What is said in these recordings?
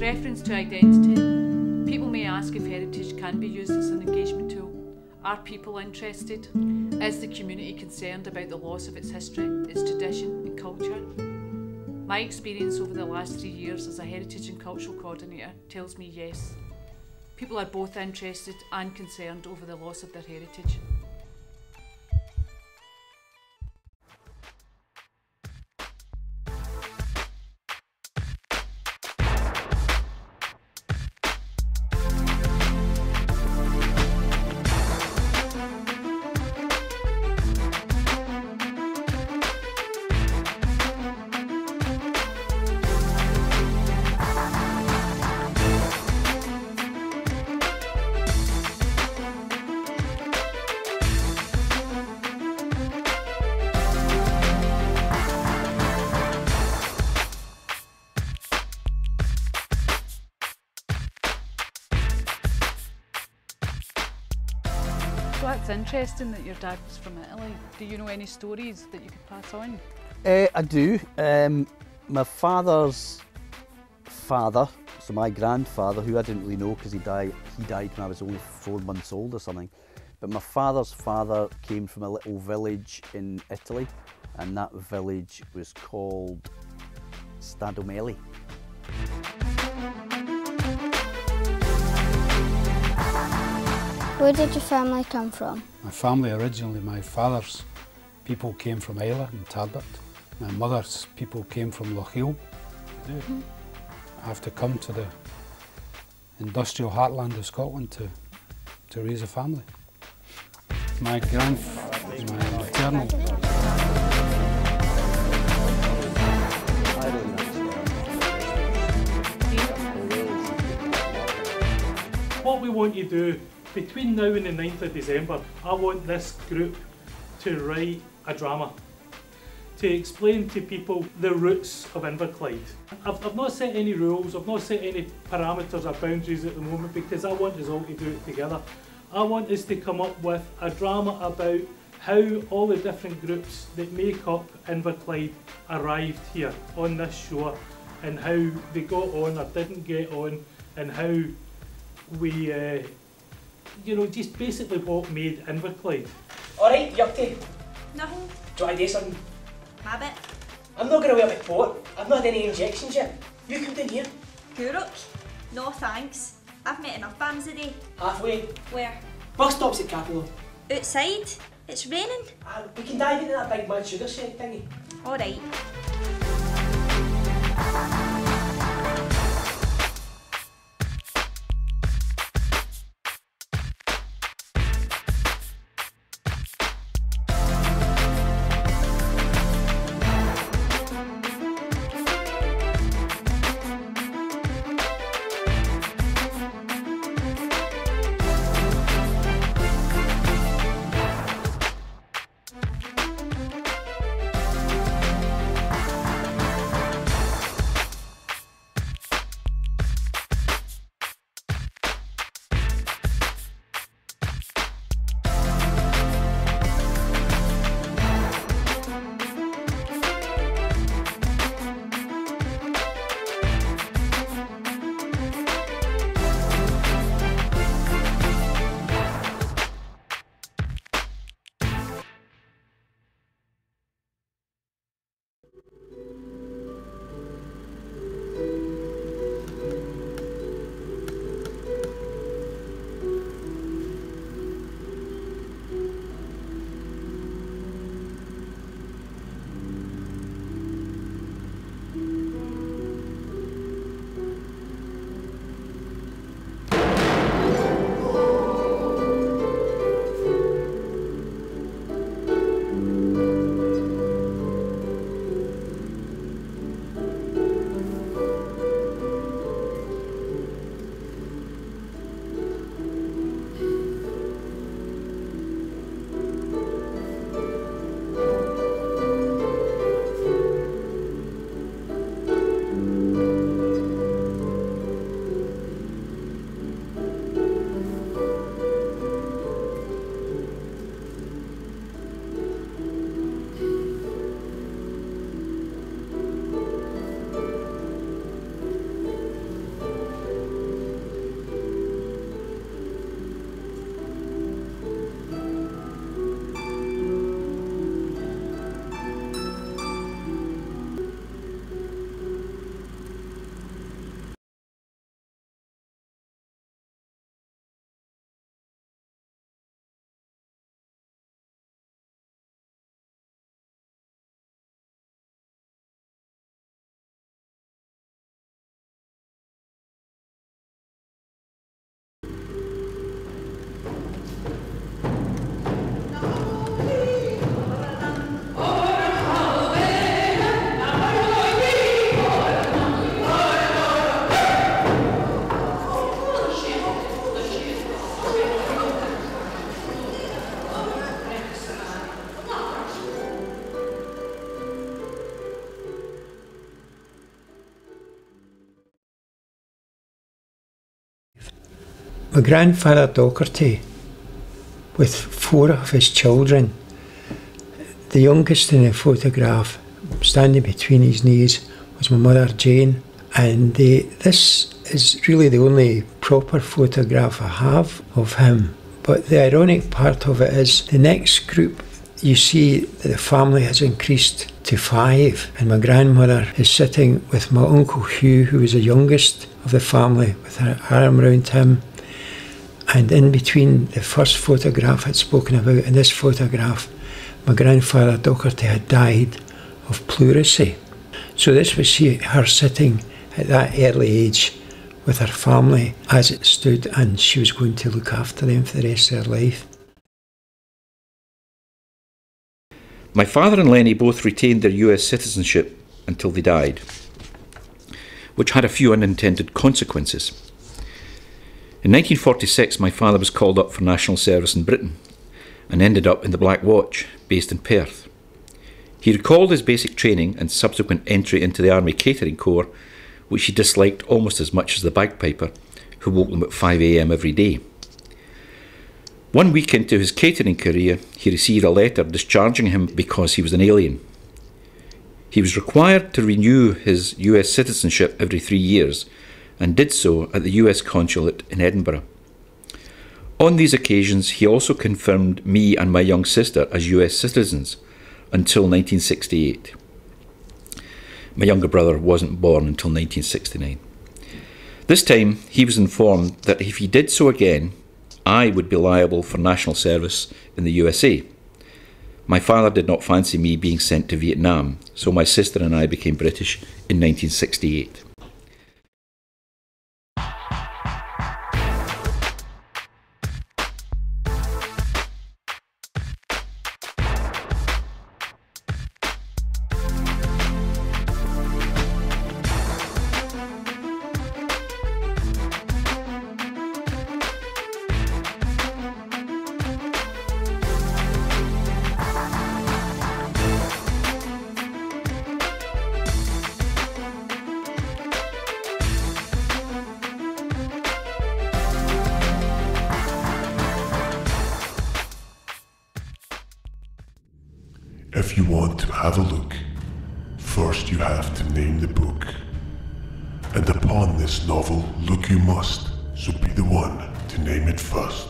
reference to identity, people may ask if heritage can be used as an engagement tool. Are people interested? Is the community concerned about the loss of its history, its tradition and culture? My experience over the last 3 years as a heritage and cultural coordinator tells me yes. People are both interested and concerned over the loss of their heritage. So that's interesting that your dad was from Italy. Do you know any stories that you could pass on? I do. My father's father, so my grandfather, who I didn't really know because he died when I was only 4 months old or something. But my father's father came from a little village in Italy, and that village was called Stadomeli. Where did your family come from? My family originally, my father's people came from Islay and Tarbert. My mother's people came from Lochiel. I have to come to the industrial heartland of Scotland to raise a family. My maternal. What we want to do between now and the 9th of December, I want this group to write a drama to explain to people the roots of Inverclyde. I've not set any rules, I've not set any parameters or boundaries at the moment because I want us all to do it together. I want us to come up with a drama about how all the different groups that make up Inverclyde arrived here on this shore and how they got on or didn't get on and how we you know, just basically what made Inverclyde. Alright, you up to? Nothing. Do you want to do something? A bit. I'm not going away on my port. I've not had any injections yet. You come down here. Guruk? No thanks. I've met enough bands today. Halfway. Where? Bus stops at Capello. Outside? It's raining. We can dive into that big mad sugar shed thingy. Alright. My grandfather Docherty, with 4 of his children, the youngest in the photograph, standing between his knees, was my mother Jane, and this is really the only proper photograph I have of him. But the ironic part of it is the next group, you see that the family has increased to 5, and my grandmother is sitting with my Uncle Hugh, who was the youngest of the family, with her arm around him. And in between the first photograph I'd spoken about and this photograph, my grandfather Docherty had died of pleurisy. So this was her sitting at that early age with her family as it stood, and she was going to look after them for the rest of her life. My father and Lenny both retained their US citizenship until they died, which had a few unintended consequences. In 1946, my father was called up for national service in Britain and ended up in the Black Watch, based in Perth. He recalled his basic training and subsequent entry into the Army Catering Corps, which he disliked almost as much as the bagpiper, who woke them at 5 AM every day. 1 week into his catering career, he received a letter discharging him because he was an alien. He was required to renew his US citizenship every 3 years, and did so at the US Consulate in Edinburgh. On these occasions, he also confirmed me and my young sister as US citizens until 1968. My younger brother wasn't born until 1969. This time, he was informed that if he did so again, I would be liable for national service in the USA. My father did not fancy me being sent to Vietnam, so my sister and I became British in 1968. If you want to have a look, first you have to name the book. And upon this novel, look you must, so be the one to name it first.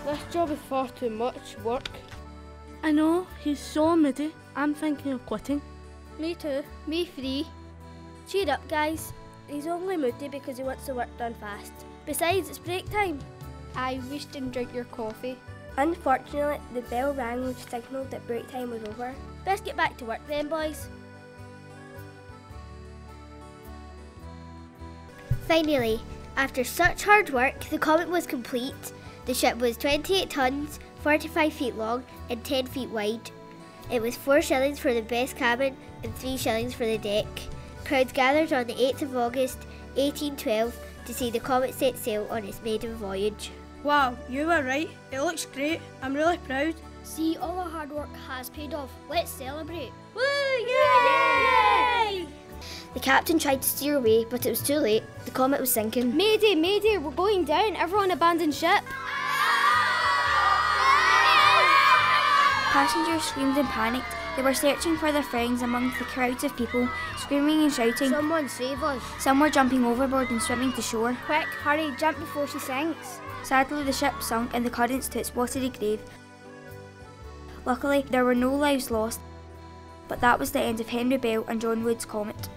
This job is far too much work. I know, he's so moody. I'm thinking of quitting. Me too. Me free. Cheer up, guys. He's only moody because he wants the work done fast. Besides, it's break time. We didn't drink your coffee. Unfortunately, the bell rang which signalled that break time was over. Best get back to work then, boys. Finally, after such hard work, the comet was complete. The ship was 28 tons, 45 feet long and 10 feet wide. It was 4 shillings for the best cabin and 3 shillings for the deck. Crowds gathered on the 8th of August 1812 to see the comet set sail on its maiden voyage. Wow, you were right. It looks great. I'm really proud. See, all our hard work has paid off. Let's celebrate. Woo! Yay! The captain tried to steer away, but it was too late. The comet was sinking. Mayday, mayday, we're going down. Everyone abandon ship. Passengers screamed and panicked. They were searching for their friends amongst the crowds of people, screaming and shouting. Someone save us. Some were jumping overboard and swimming to shore. Quick, hurry, jump before she sinks. Sadly, the ship sunk in the currents to its watery grave. Luckily, there were no lives lost, but that was the end of Henry Bell and John Wood's comet.